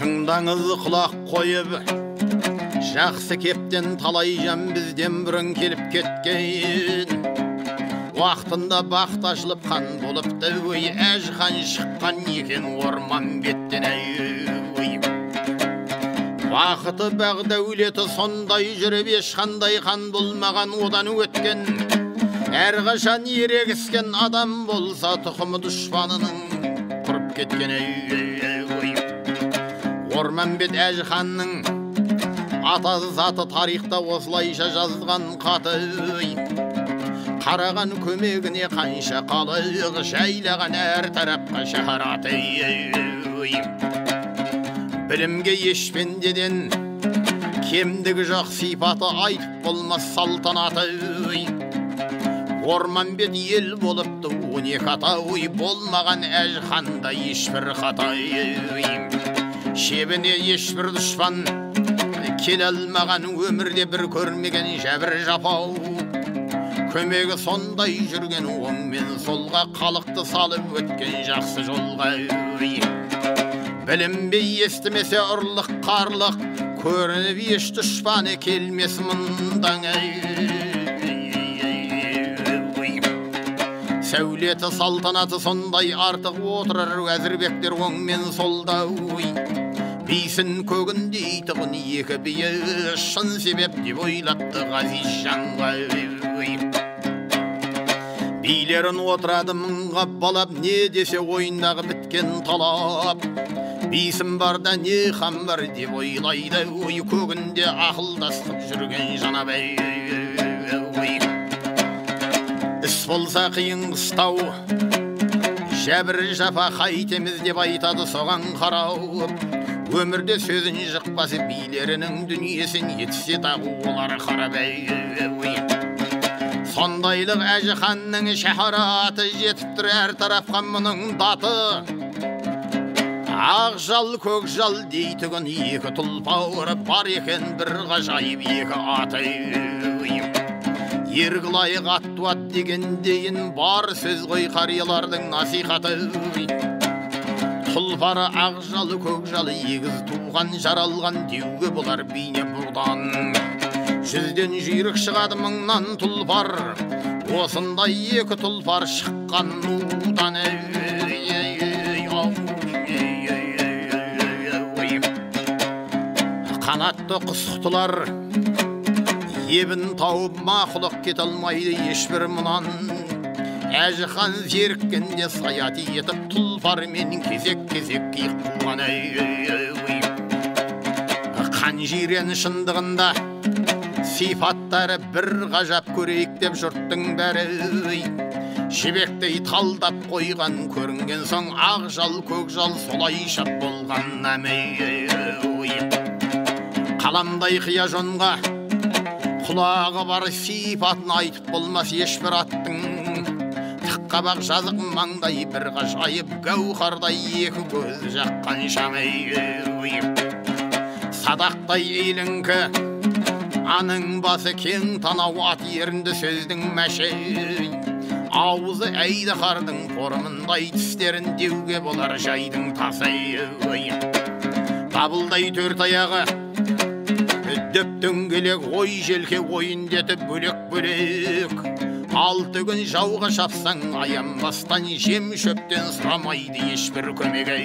Тыңдаңыз құлақ қойып, жақсы кептен талай жан бізден бұрын келіп кеткен. Уақытында бақыт ашылып қан болыпты, өй, әжхан шыққан екен орман беттен, өй. Уақыты бақ дәулеті сондай жүріп, ешқандай қан болмаған одан өткен. Әрқашан ерегіскен адам болса, тұқымы дұшпанының құрып кеткен, өй. Орман бет әжханның атасы заты тарихта осылайша жазған қаты, қараған көмегіне қанша қалық, жайлаған әр тарапқа шахараты. Білімге ешпендеден кемдігі жоқ сипаты, айтып болмас салтанаты. Орман бет ел болыпты 12 ата, болмаған әжханда ешбір хата. Шебіне ешбір дұшпан келе алмаған, өмірде бір көрмеген жәбір жапау. Көмегі сондай жүрген, оң мен солға халықты салып өткен жақсы жолға. Білінбей естімесе ұрлық қарлық, көрініп еш дұшпаны келмес мұндан. Сәулеті салтанаты сондай артық отырар, әзірбектер оң мен солда. Бейсін көгіндей тұғын екі бие, шын себеп деп ойлапты ғазиз жанға. Билерін отырады мұңға балап, не десе ойындағы біткен талап. Бейсін барда не хан бар деп ойлайды, көгінде ақылдасып жүрген жанаб. Іс болса қиын қыстау, жәбір жапа қайтеміз деп айтады соған қарау. Өмірде сөзін жықпасы, билерінің дүниесін етсе тағу олар қарап. Сондайлық әжіханның шахараты жетіптір әр тарапқа мұның даты. Ақ жал, көк жал дейтігін екі тұлпауыр, бар екен бір ғажайып екі аты. Ергілайық аттуат деген дейін бар сөз ғой қариялардың насихаты. Тұлпары ақ жалы, көк жалы, егіз туған, жаралған деуге болар бейне бұдан. Жүзден жүйрік шығады мыңнан тұлпар, осындай екі тұлпар шыққан нудан. Қанатты құсықтылар ебін тауып, мақұлық кет алмайды ешбір мұнан. Әжіхан зеріккенде саят етіп, тұлпармен кезек-кезек киік қуған. Қан жирен шындығында сипаттары бір ғажап көрейік деп жұрттың бәрі. Жібектей талдап қойған көрінген соң, ақ жал, көк жал солай шап болған әмей. Қаламдай қия жонға құлағы бар сипатын айтып болмас ешбір аттың. Қабақ жазық маңдай бір ғажайып, гәуһардай екі көз жаққан шамай. Садақтай ейліңкі, аның басы кең танау, ат ерінді сөздің мәші. Ауызы әйді қардың қорымындай, тістерін деуге болар жайдың тасы. Табылдай төрт аяғы дөптің келек, ой желке ойындеті бөлек-бөлек. Алты күн жауға шапсаң, аянбастан жем шөптен сұрамайды ешбір көмегі.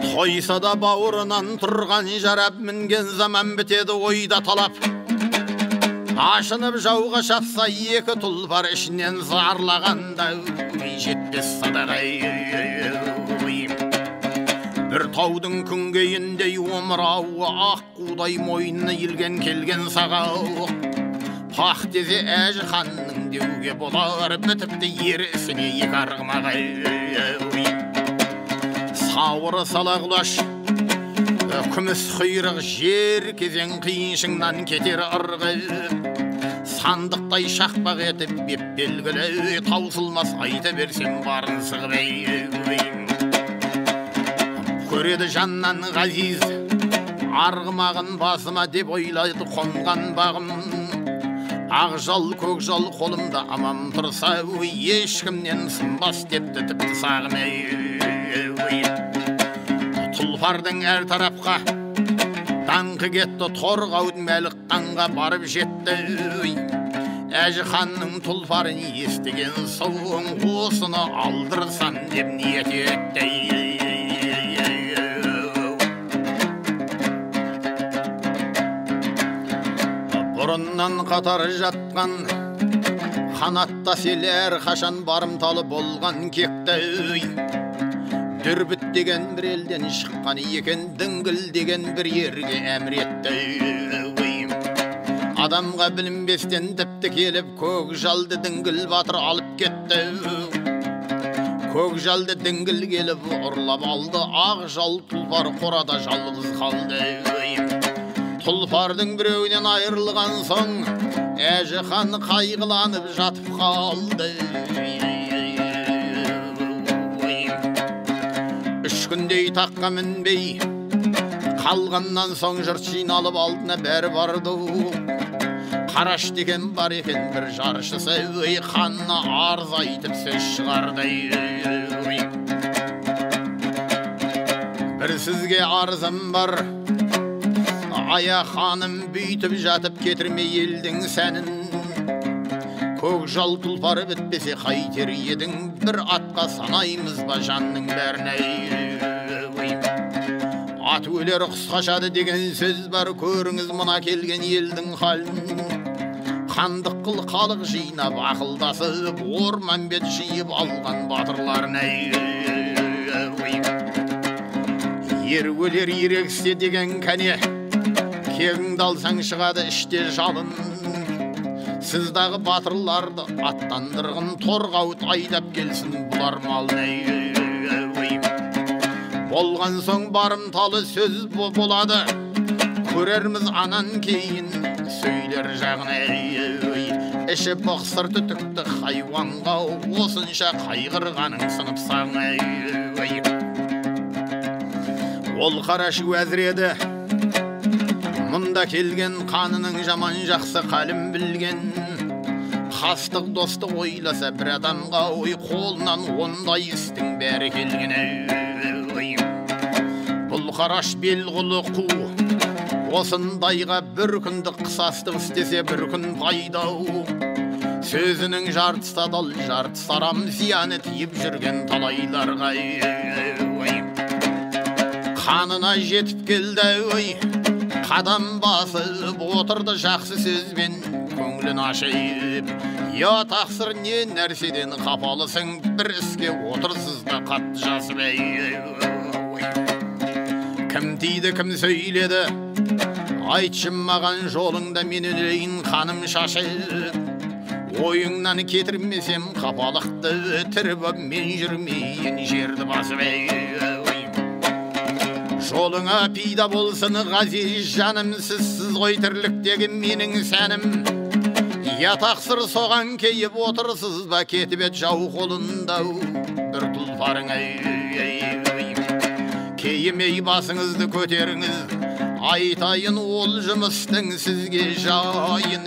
Тойса да бауырынан тұрған жарап, мінген заман бітеді ойда талап. Ашынып жауға шапса екі тұлпар, ішінен зарлағанда жетпес садағай. Бір таудың күнгейіндей омырауы, ақ қудай мойны елген келген сағау. Пақ дезе әжіханның деуге болар, бітіпті ерісіне екі арғымағай. Сауыры салағылаш, күміс құйрық жер кезең қиыншыңнан кетер ырғы. Сандықтай шақпақ етіп беп белгілі, таусылмас айта берсем барын сығып. Көреді жаннан ғазиз, арғымағын басыма деп ойлайды қонған бағым. Ақ жал, көк жал қолымда аман тұрса, ешкімнен сынбас депті тіпті сағым. Тұлпардың әр тарапқа даңқы кетті, Торғауыт Мәлік қанға барып жетті. Әжі ханның тұлпарын естіген соң осыны алдырсам деп ниет етті. Бұрыннан қатар жатқан қанатта селер қашан барымталы болған кекті. Дүрбіт деген бір елден шыққан екен, діңгіл деген бір ерге әмір етті. Адамға білінбестен тіпті келіп, Көкжалды діңгіл батыр алып кетті. Көкжалды діңгіл келіп ұрлап алды, Ақжал тұлпар қорада жалғыз қалды. Тұлпардың біреуінен айырылған соң, Әжі хан қайғыланып жатып қалды. 3 күндей таққа мінбей қалғаннан соң жұрт жиналып алдына бәрі барды. Қараш деген бар екен бір жаршысы, ханына арыз айтып сөз шығарды. Бір сізге арызым бар, Ая ханым бүйтіп жатып кетірме елдің сәнін. Көкжал тұлпары бітпесе қайтер едің, бір атқа санаймыз ба жанның бәріне. Ат өлер құс қашады деген сөз бар, көріңіз мұна келген елдің халін. Қандық қыл халық жинап ақылдасып, орман бет жиып алған батырларына. Ер өлер ерексе деген кәне, кегіңді алсаң шығады іште жалын. Сіздағы батырларды аттандырғын, Торғауыт айдап келсін бұлар малын. Болған соң барымталы сөз болады, көрерміз анан кейін сөйлер жағын. Іші бұқсыр түтікті хайуанға, осынша қайғырғаның сынып саң. Ол қарашы уәзір еді, мұнда келген қанының жаман жақсы қалым білген. Қастық достық ойласа бір адамға, қолынан ондай істің бәрі келген. Бұл қараш белғұлы қу, осындайға бір күндік қысастық істесе бір күн пайдау. Сөзінің жартысы адал, жартысы арам, зияны тиіп жүрген талайларға. Қанына жетіп келді, қадам басып отырды жақсы сөзбен, көңілін ашып. Я тақсыр не нәрседен қапалысың, бір іске отырсыз да қатты жасып. Кім тиді, кім сөйледі, айтшым маған жолыңда мен өлейін ханым шашып. Ойыңнан кетірмесем қапалықты, тірі боп мен жүрмейін жерді басып. Жолыңа пида болсын ғазиз жаным, сізсіз ғой тірліктегі менің сәнім. Я тақсыр соған кейіп отырсыз ба, кетіп ет жау қолында бір тұлпарың. Кейімей басыңызды көтеріңіз, айтайын ол жұмыстың сізге жайын.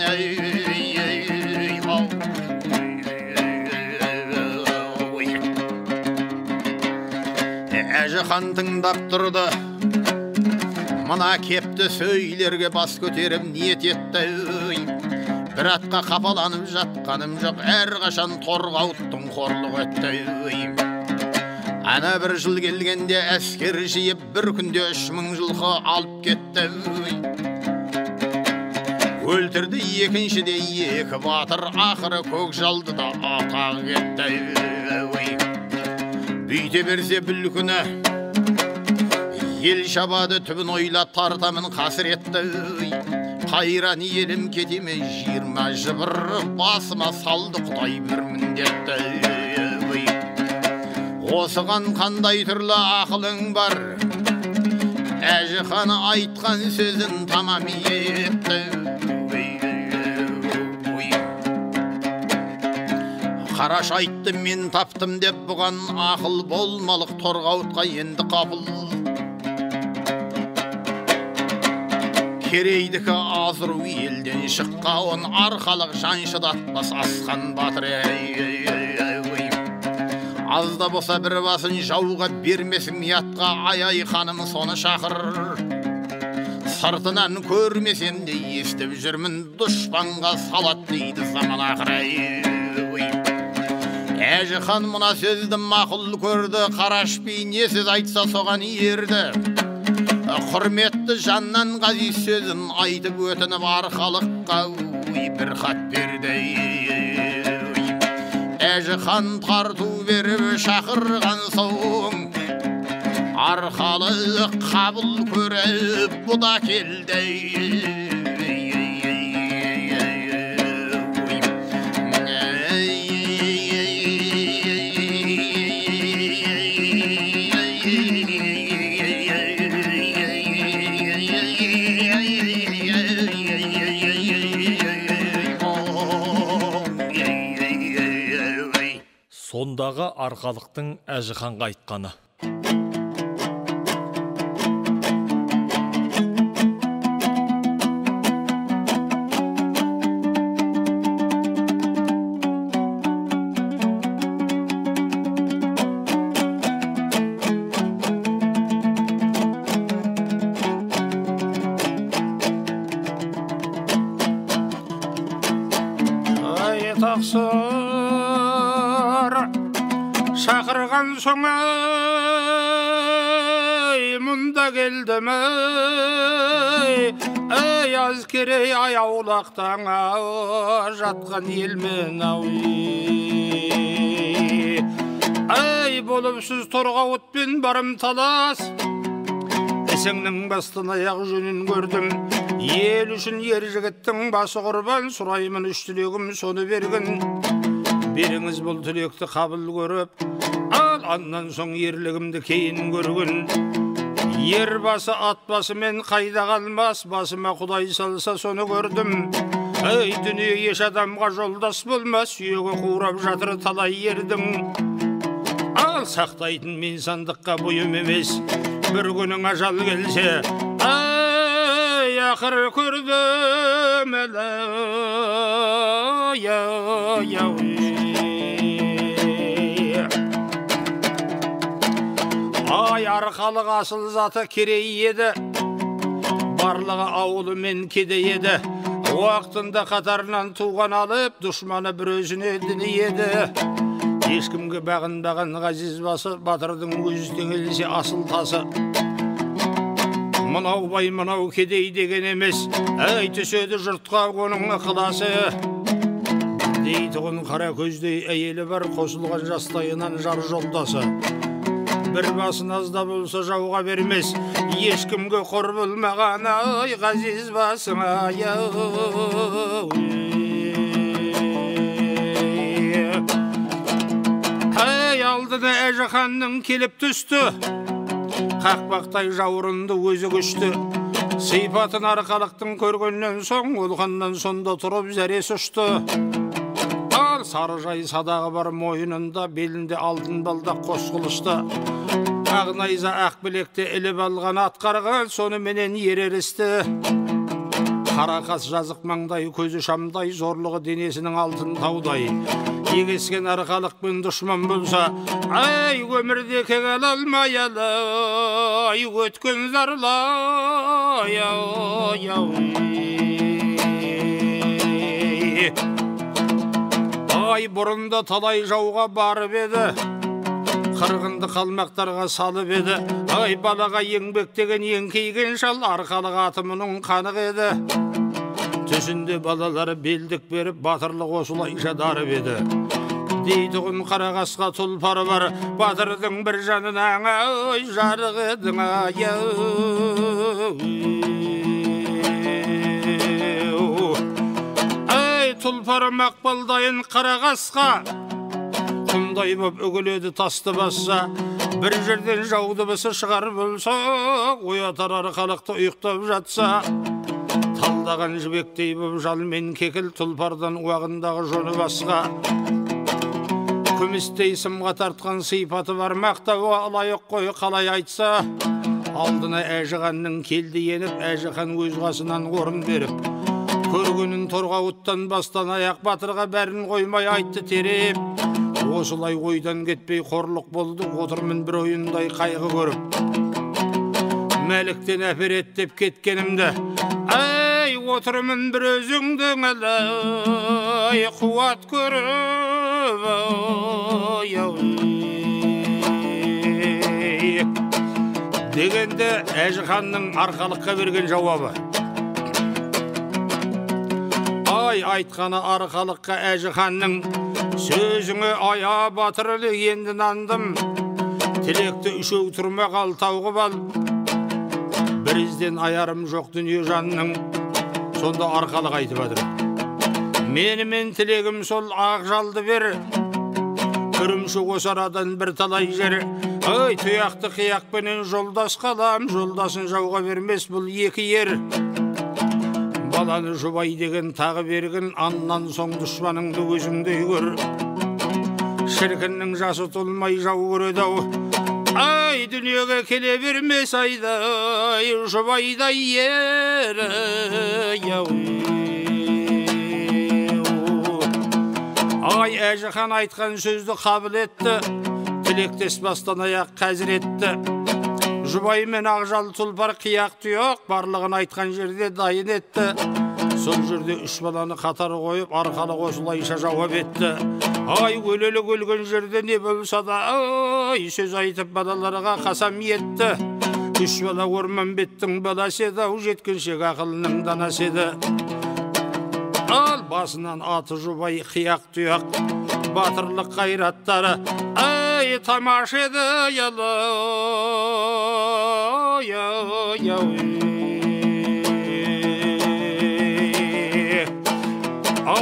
Әжі хан тыңдап тұрды, мына кепті сөйлерге бас көтеріп ниет етті. Бір атқа қапаланып жатқаным жоқ, әрқашан Торғауыттың қорлық етті. Ана бір жыл келгенде әскер жиып, бір күнде 3000 жылқы алып кетті. Өлтірді екіншіде 2 батыр, ақыры Көкжалды да атағы кетті. Бүйте берсе бүл күні ел шабады, түбін ойла тартамын қасіретті. Қайран елім кетеме 20 жыбыр, басыма салды Құдай бір міндетті. Осыған қандай түрлі ақылың бар, Әжі ханы айтқан сөзін тамам етті. Қараш айтты мен таптым деп, бұған ақыл болмалық Торғауытқа енді қапыл. Керейдікі азыру елден шыққауын, арқалық жан шыдатпас асқан батыр. Azda болса бір басын жауға бермесін миятқа ай ханым соны шақыр. Сыртынан көрмесем де естіп жүрмін дұшпанға салат дейді заман ақырай. Әжі хан мұна сөзді мақұл көрді, Қарашби не сөз айтса соған ерді. Құрметті жаннан ғазиз сөзін айтып өтініп арқалыққа бір хат берді. Әжі хан тарту беріп шақырған соң арқалық қабыл көріп бұда келді. Сондағы арқалықтың Әжі ханға айтқаны. Шақырған соң мұнда келдім аз керей аяулақтан жатқан елмен болыпсыз торғауытпен барым талас, ісіңнің бастан аяқ жөнін көрдім. Ел үшін ер жігіттің басы құрбан, сұраймын үш тілегім соны берген. Беріңіз бұл түлекті қабыл көріп, ал аннан соң ерлігімді кейін көрген. Ер басы ат басымен қайда қалмас, басыма Құдай салса соны көрдім. Дүние еш адамға жолдас болмас, сүйегі қурап жатыр талай ердің. Ал сақтайтын мен сандыққа бұйым емес, бір күнің ажал келсе, ақыр көрдім арқалық асыл заты керей еді, барлығы ауылы мен кедей еді. Уақытында қатарынан туған алып, дұшманы бір өзіне діні еді. Ешкімге бағынбаған ғазиз басы, батырдың өзі теңелсе асыл тасы. Мынау бай, мынау кедей деген емес, түседі жұртқа оның ықыласы. Дейтұғын қара көздей әйелі бар, қосылған жастайынан жар жолдасы. Бір басын азда болса жауға бермес, ешкімге қор болмаған ғазиз басың алдына Әжі ханның келіп түсті, қақпақтай жаурынды өзі күшті. Сипатын арқалықтың көргеннен соң, ол ханнан сонда тұрып зәресі ұшты. Ал сарыжай садағы бар мойынында, белінде алтын балдақ қос қылышты. Ақ найза ақ білекте іліп алған атқарған, соны менен ерерісті. Қарақас жазық маңдай, көзі шамдай, зорлығы денесінің алтын таудай. Егескен арқалықпен дұшман болса, өмірде кегел алмайалы, өткен зарлай. Бұрында талай жауға барып еді, қырғынды қалмақтарға салып еді. Балаға еңбектеген еңкейген шал, арқалық атымының қанық еді. Түсінде балалары белдік беріп, батырлық осылайша дарып еді. Дейтұғын қарағасқа тұлпары бар, батырдың бір жанынан жарық едің тұлпары мақпалдайын қарағасқа, құмдай боп үгіледі тасты басса. Бір жерден жауды бысы шығар болса, оятар арқалықты ұйықтап жатса. Талдаған жібектей боп жалмен кекіл, тұлпардан уағындағы жоны басқа. Күмістей сымға тартқан сипаты бар, мақтауға лайық қой қалай айтса. Алдына Әжі ханның келді еніп, Әжі хан өз қасынан орын беріп. Көргенін торғауыттан бастан аяқ батырға бәрін қоймай айтты тереп. осылай ойдан кетпей қорлық болды, отырмын бір ойындай қайғы көріп. Мәліктен әперет деп кеткенімді, ай, отырмын бір өзіңдің әлі қуат көріп. Дегенде Әжіханның арқалыққа берген жауабы. Ай, айтқаны арқалыққа Әжіханның, сөзіңе ая батырлы енді нандым. Тілекті үшеу тұрмақ ал тауғы бал. Бірізден аярым жоқ дүние жанның. Сонда арқалық айтып адыр. Менімен тілегім сол ақ жалды бер. Үрімші қосарадан бір талай жер. Ай, тұяқты қияқпенен жолдас қалам. Жолдасын жауға бермес бұл екі ер. Баланы жұбай деген тағы берген, аннан соң дұшпаныңды өзіңдей көр. Шіркіннің жасы толмай жау көреді-ау. Ай, дүниеге келе бермес айдай, жұбайдай ер. Ай, Әжіхан айтқан сөзді қабыл етті, тілектес бастан аяқ қазір етті. Жұбай мен Ақжал тұлпар қияқ тұяқ, барлығын айтқан жерде дайын етті. Сол жерде үш баланы қатар қойып, арқалық осылайша жауап етті. Ай, өлелік өлген жерде не болса да, ай, сөз айтып балаларға қасам етті. Үш бала Орманбеттің баласы еді, жеткіншек ақылының данасы еді. Ал басынан аты жұбай қияқ тұяқ, батырлық қайраттары, ай, тамаш еді ялы.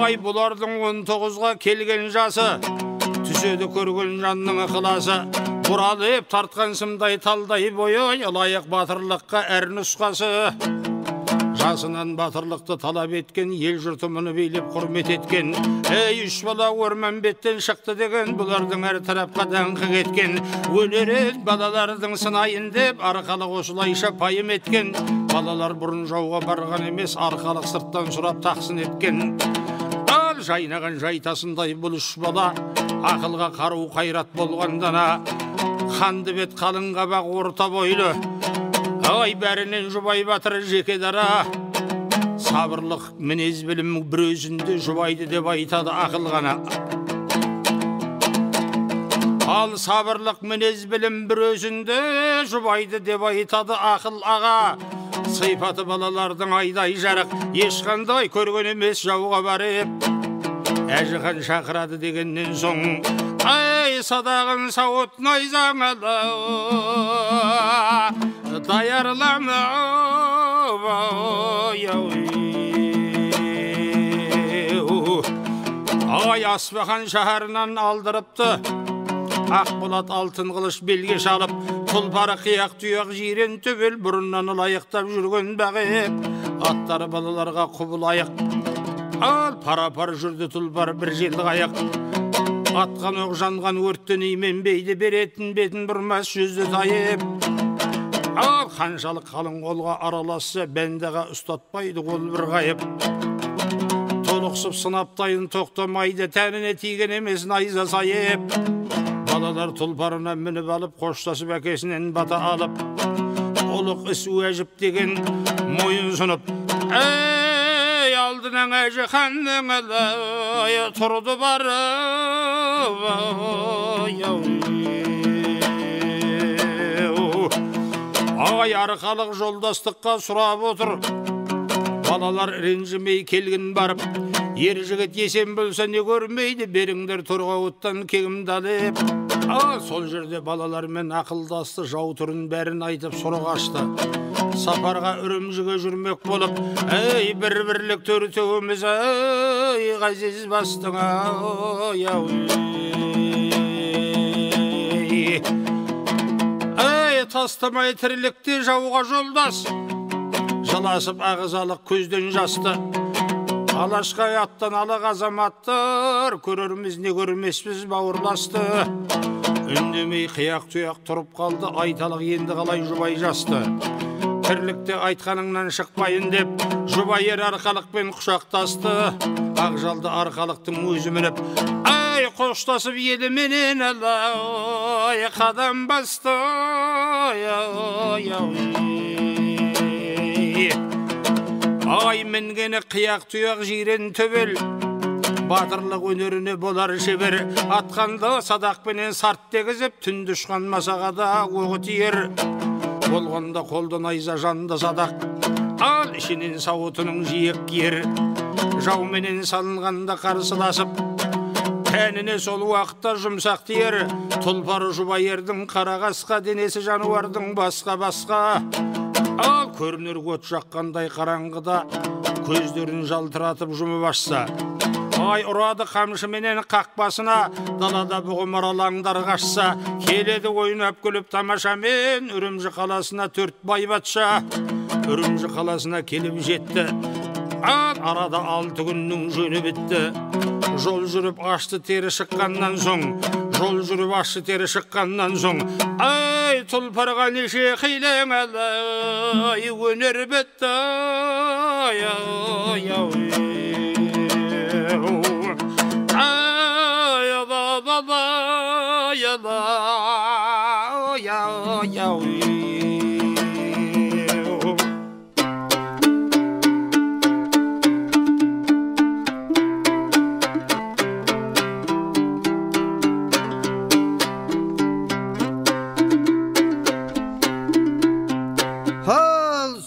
Ай, бұлардың 19-ға келген жасы, түседі көрген жанның ықыласы. Бұралып тартқан сымдай талдай бойы, лайық батырлыққа әр нұсқасы. Жасынан батырлықты талап еткен, ел жұрты мұны билеп құрмет еткен. Ей, үш бала Орманбеттен шықты деген, бұлардың әр тарапқа даңқы кеткен. Өлерет балалардың сынайын деп, арқалық осылайша пайым еткен. Балалар бұрын жауға барған емес, арқалық сырттан сұрап тақсын еткен. Ал жайнаған жайтасындай бұл үш бала, ақылға қару қайрат болғандана. Қанды бет қалың қабақ орта бойлы, ай, бәрінен жұбай батыр жеке дара. Сабырлық мінез білім бір өзінде жұбайды деп айтады ақыл ғана. Ал сабырлық мінез білім бір өзінде жұбайды деп айтады ақыл аға. Сыйпаты балалардың айдай жарық, ешқандай көрген емес жауға барып. Әжіхан шақырады дегеннен соң, ай, садағын сауыт найзаңалы, даярлама. Ай, Асфахан шаһарынан алдырыпты, Ақболат алтын қылыш белге шалып, тұлпары қияқ тұяқ жирен төбел, бұрыннан лайықтап жүрген бәғеп. Аттары балаларға құбыл аяқ, ал пара-пар жүрді тұлпар бір желді қаяқ. Атқан оқ жанған өрттен именбейді, беретін бетін бұрмас жүзді тайып. Ал қаншалық қалың қолға араласса, бәндіға ұстатпайды қол бір қайып. Толықсып сынаптайын тоқтамайды, тәніне тиген емес найза сайып. Балалар тұлпарына мініп алып, қоштасып әкесінен бата алып. Олық іс уәжіп деген мойын сұнып, ей, алдынан Әжіханның әлі тұрды бары. Ағай, арқалық жолдастыққа сұрап отыр. Балалар ренжімей келгін барып, ер жігіт есен болса не көрмейді, беріңдер тұрғауыттан кегімді алып. Сол жерде балалармен ақылдасты, жау түрін бәрін айтып сұрақ ашты. Сапарға үрімжіге жүрмек болып, ей, бір-бірлік төртеуіміз, ей, ғазиз бастың, ей, тастамай тірлікте жауға жолдас. Жаласып ағызалық көзден жасты. Алашқай аттан алық азаматтар, көреріміз не көрмеспіз бауырласты. Үндемей қияқ тұяқ тұрып қалды, айталық енді қалай жұбай жасты. Тірлікте айтқаныңнан шықпайын деп, жұбай ер арқалықпен құшақтасты. Ақжалды арқалықтың өзі мініп, ай, Ay koştasıp yelimenin alay kadam bastı. Ay mingeni kıyak tuyak jiren töbel. Batırlık önörüne bolar şeber. Atkanda sadak benen sart degizip tün düşkan masagada oğu tiyer. Bolganda koldan ayza janda sadak. Al işinin savutunun jiyek giyer. Жау менен салынғанда қарсыласып, тәніне сол уақытта жұмсақ тиер. Тұлпары жұбайердің қарағасқа, денесі жануардың басқа-басқа. Ал көрінер от жаққандай қараңғыда, көздерін жалтыратып жұмып ашса. Ай ұрады қамшы менен қақпасына, далада бұғым аралаңдар қашса. Келеді ойнап күліп тамашамен, Үрімжі қаласына 4 бай батша. Үрімжі қаласына келіп жетті. Арада 6 күннің жөні бітті. Жол жүріп ашты тері шыққаннан соң, ай тұлпарға неше қилең алай өнер бітті.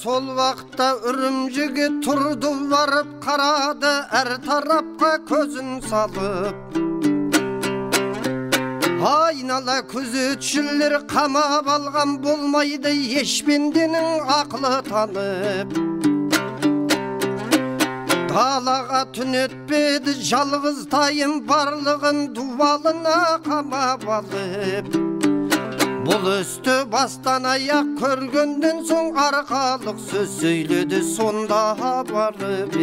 Сол вақытта Үрімжіге тұрды барып қарады, әр тарапқа көзін салып. Айнала күзетшілер қамап алған болмайды, ешпенденің ақылы танып. Далаға түн өтпеді, жалғыз тайым барлығын дуалына қамап алып. Бұл өсті бастан аяқ көргенден соң арқалық сөз сөйледі, сонда барып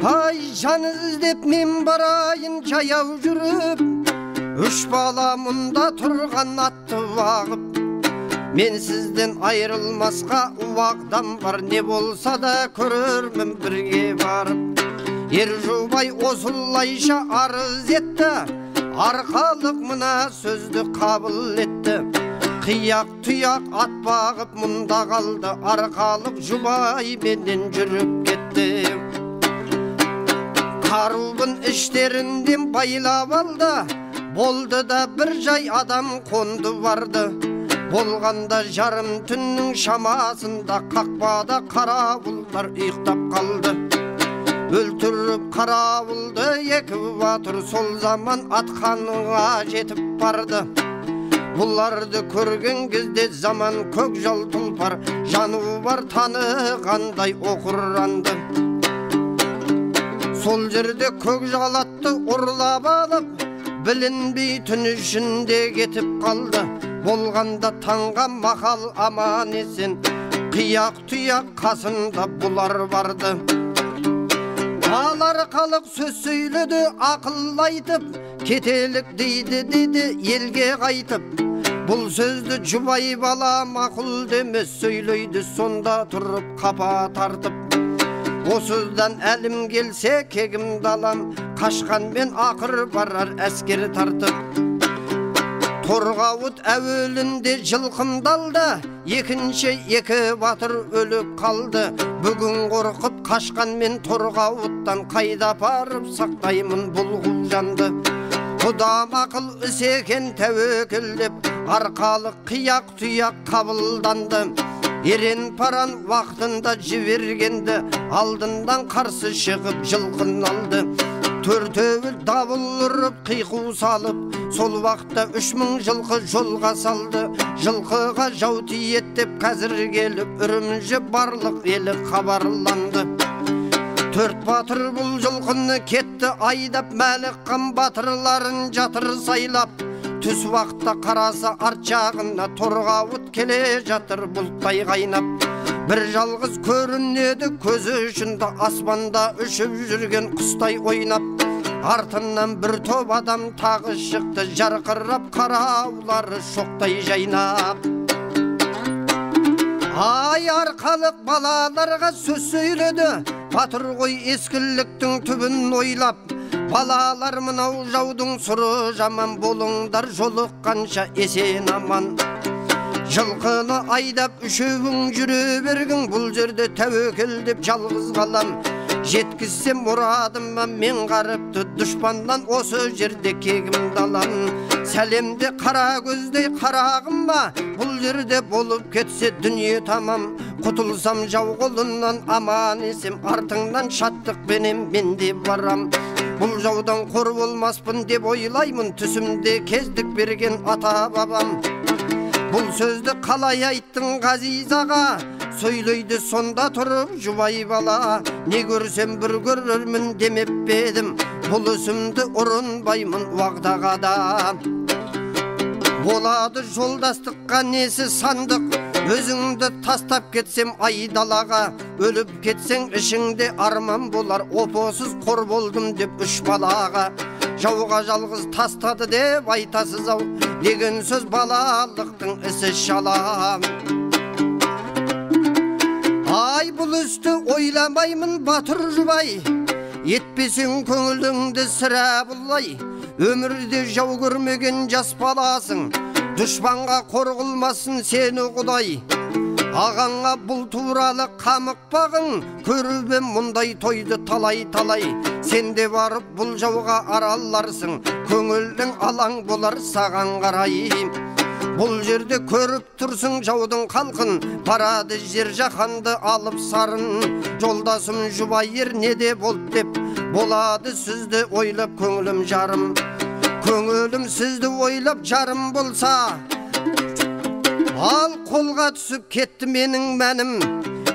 Ай жан іздеп мен барайын жаяу жүріп, 3 бала мұнда тұрған атты бағып. Мен сізден айрылмасқа уағдам бар, не болса да көрермін бірге барып. Ержубай осылайша арыз етті, арқалық мына сөзді қабыл етті. Қияқ-тұяқ ат бағып мұнда қалды, арқалық жұбай менен жүріп кетті. Қаруын іштерінден байлап алды, болды да бір жай адам қонды барды. Болғанда жарым түннің шамасында қақпада қарауылдар ұйықтап қалды. Өлтіріп қарауылды 2 батыр сол заман атқанға жетіп барды. Бұларды көрген кезде заман көкжал тұлпар, жану бар танығандай оқыранды. Сол жерде көкжал атты ұрлап алып, білінбей түн ішінде кетіп қалды. Болғанда таңға мақал аман есен, қияқ-тұяқ қасында бұлар барды. Ал арқалық сөз сөйледі, ақыл айтып, кетелік дейді елге қайтып. Бұл сөзді жұбай бала мақұл демес, сөйлейді сонда тұрып қапа тартып. Осыдан әлім келсе кегімді алам, қашқанмен ақыр барар әскер тартып. Торғауыт әуелінде жылқымдалды, екінші 2 батыр өліп қалды. Бүгін қорқып қашқанмен Торғауыттан қайда апарып сақтаймын бұл жанды. Құда мақыл іс екен тәуекел деп, арқалық қияқ-тұяқ қабылданды. Ерен паран уақытында жібергенді, алдынан қарсы шығып жылқын алды. Төртеуіл дабыл ұрып қиқу салып, сол уақытта 3000 жылқы жолға салды. Жылқыға жау тиет деп қазір келіп, Үрімжі барлық елі хабарланды. 4 батыр бұл жылқыны кетті айдап, Мәлік хан батырларын жатыр сайлап. Түс уақытта қараса арт жағына Торғауыт келе жатыр бұлттай қайнап. Bir жалғыз көрінеді көзі ұшында, аспанда үшіп жүрген құстай ойнап. Артынан бір топ адам тағы шықты, жарқырап қараулары шоқтай жайнап. Ай арқалық балаларға сөз сөйледі, батыр ғой ескіліктің түбін ойлап. Балалар мынау жаудың сұры жаман, болыңдар жолыққанша есен аман. Жылқыны айдап үшеуің жүре бергің, бұл жерде тәуекел деп жалғыз қалам. Жеткізсем мұрадыма мен қарыпты, дұшпаннан осы жерде кегімді алам. Сәлемде қара көздей қарағым ба, бұл жерде болып кетсе дүние тамам. Құтылсам жау қолынан аман есем, артыңнан шаттықпенен мен де барам. Бұл жаудан қор болмаспын деп ойлаймын, түсімде кездік берген ата бабам. Бұл сөзді қалай айттың Ғазизаға, сөйлейді сонда тұрып жұбай бала. Не көрсем бір көрермін демеп бедім, бұл ісімді ұрынбаймын уағдаға да. Болады жолдастыққа несі сандық, өзіңді тастап кетсем айдалаға. Өліп кетсең ішіңде арман болар, опосыз қор болдым деп үш балаға. Жауға жалғыз тастады деп айтасыз ау, деген сөз балалықтың ісі шала. Ай, бұл істі ойламаймын батыр жұбай, етпесең көңіліңді сірә бұлай. Өмірде жау көрмеген жас баласың, дұшпанға қор қылмасын сені құдай. Ағаңа бұл туралы қамықпағың, көріп мұндай тойды талай-талай. Сен де барып бұл жауға араларсың, көңілдің алаң болар саған қарай. Бұл жерде көріп тұрсың жаудың қалқын, барады жер жаһанды алып сарын. Жолдасым жұбайыр неде болды деп, болады сізді ойлап көңілім жарым. Көңілім сізді ойлап жарым болса, ал қолға түсіп кетті менің мәнім.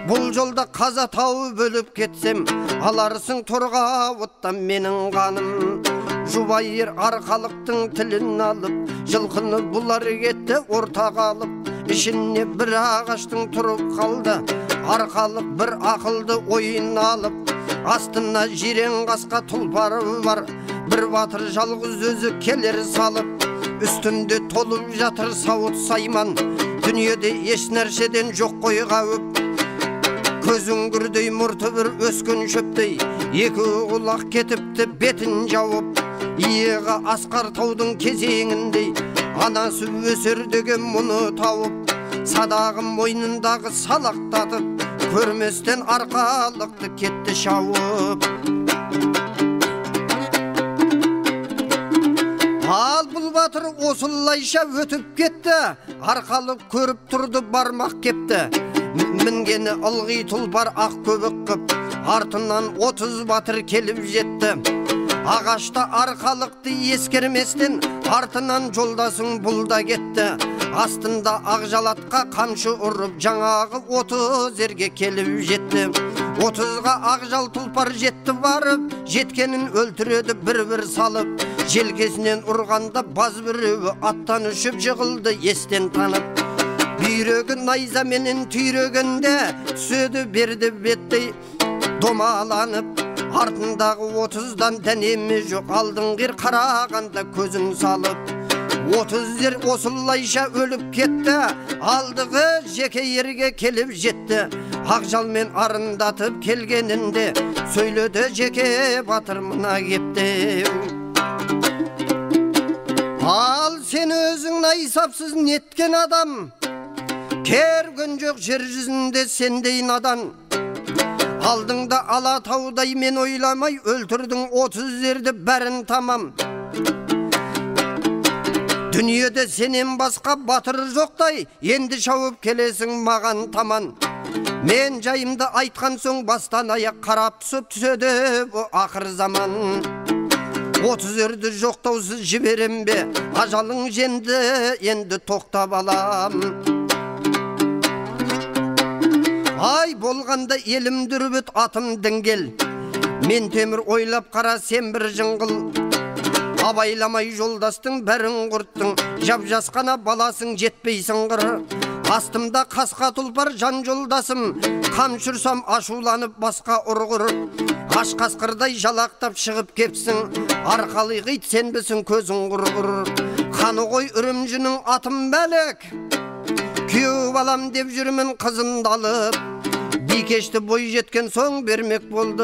Бұл жолда қаза тауып өліп кетсем, аларсың торға оттан менің қаным. Жұбайыр арқалықтың тілін алып, жылқыны бұлар кетті ортаға алып. Ішіне бір ағаштың тұрып қалды, арқалық бір ақылды ойын алып. Астына жирен қасқа тұлпары бар, бір батыр жалғыз өзі келер салып. Үстінде толып жатыр сауыт сайман, дүниеде еш нәрседен жоқ қой қауіп. Көзің күрдей мұрты бір өскен шөптей, екі құлақ кетіпті бетін жауып. Иеға асқар таудың кезеңіндей, анасы өсер деген мұны тауып. Садағым мойнындағы салақтатып, көрместен арқалықты кетті шауып. Ал бұл батыр осылайша өтіп кетті, арқалық көріп тұрды бармақ кепті. Мінгені ылғи тұлпар ақ көбік қып, артынан 30 батыр келіп жетті. Ағашта арқалықты ескерместен, артынан жолдасың бұл да кетті. Астында ақжалатқа қамшы ұрып, жаңағы 30 ерге келіп жетті. 30-ға ақжал тұлпар жетті барып, жеткенін өлтіреді бір-бір салып. Желкесінен ұрғанда баз біреуі аттан үшіп жығылды естен танып. Бүйрегі найза менен түйрегінде, түседі берді беттей домаланып. Артындағы 30-дан дәнеме жоқ, алдыңғыр қарағанда көзін салып. 30-дер осылайша өліп кетті, алдығы жеке ерге келіп жетті. Ақжалмен арындатып келгенінде, сөйледі жеке батыр мына кепті. Ал сен өзің найсапсыз неткен адам, керген жоқ жер жүзінде сендей надан. Алдыңда Алатаудай мен ойламай, өлтірдің 30-дерді бәрін тамам. Дүниеде сенен басқа батыр жоқтай, енді шауып келесің маған таман. Мен жайымды айтқан соң бастан аяқ қарап түседі бұл ақыр заман. 30-дерді жоқтаусыз жіберем бе, ажалың женді енді тоқтап алам. Ай болғанда елім дүрбіт атым діңгел, мен темір ойлап қара сен бір жыңғыл. Абайламай жолдастың бәрін құрттың, жап жасқана баласың жетпейсің қыр. Астымда қасқа тұлпар жан жолдасым, қамшырсам ашуланып басқа ұрғыр. Аш қасқырдай жалақтап шығып кепсің, арқалы ғит сен бісің көзің құрғыр. Қаны ғой үрімжінің атым бәлік, күйеу балам деп жүрмін қызымды алып. бикешті бой жеткен соң бермек болды,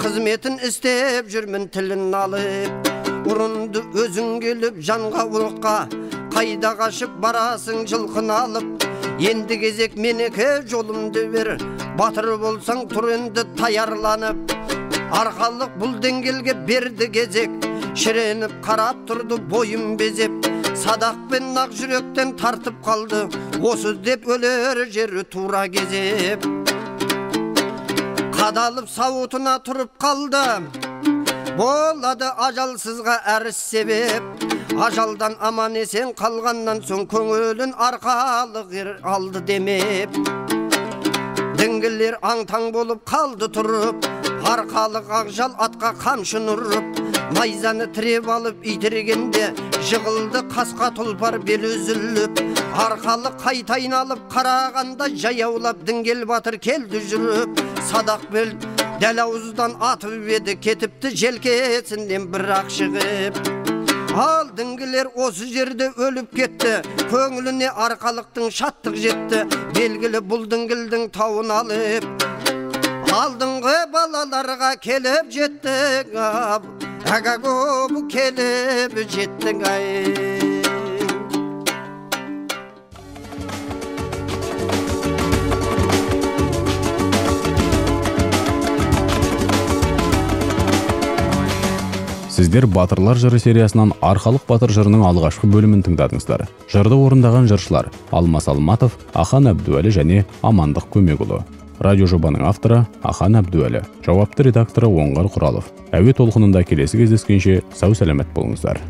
қызметін істеп жүрмін тілін алып. Ұрынды өзің келіп жанға ұлыққа, қайда қашып барасың жылқын алып. Енді кезек менеке жолымды бер, батыр болсаң тұр енді таярланып. Арқалық бұл деңгелге берді кезек, шіреніп қарап тұрды бойым безеп. Садақ пен ақ жүректен тартып қалды, осы деп өлер жері тура кезеп. Қадалып сауытына тұрып қалды, болады ажалсызға әріс себеп. Ажалдан аман есен қалғаннан соң көңілін арқалық алды демеп. Діңгілер аңтаң болып қалды тұрып, арқалық ақжал атқа қамшын ұрып. Найзаны тіреп алып итіргенде, жығылды қасқа тұлпар бел үзіліп. Арқалық қайта айналып қарағанда, жаяулап діңгел батыр келді жүріп. Садақ бел дәл ауыздан атып еді, кетіпті желкесінен бір-ақ шығып. Ал діңгілер осы жерде өліп кетті, көңіліне арқалықтың шаттық жетті. Белгілі бұл діңгілдің тауын алып, алдыңғы балаларға келіп жеттің, агагу келіп жеттің ай. Сіздер Батырлар жыры сериясынан Арқалық батыр жырының алғашқы бөлімін тыңдадыңыздар. Жырды орындаған жыршылар Алмас Алматов, Ахан Әбдуәлі және Амандық Көмекұлы. Радиожобаның авторы Ахан Әбдуәлі, жауапты редакторы Оңғар Құралов. Әуе толқынында келесі кездескенше сау сәлемет болыңыздар.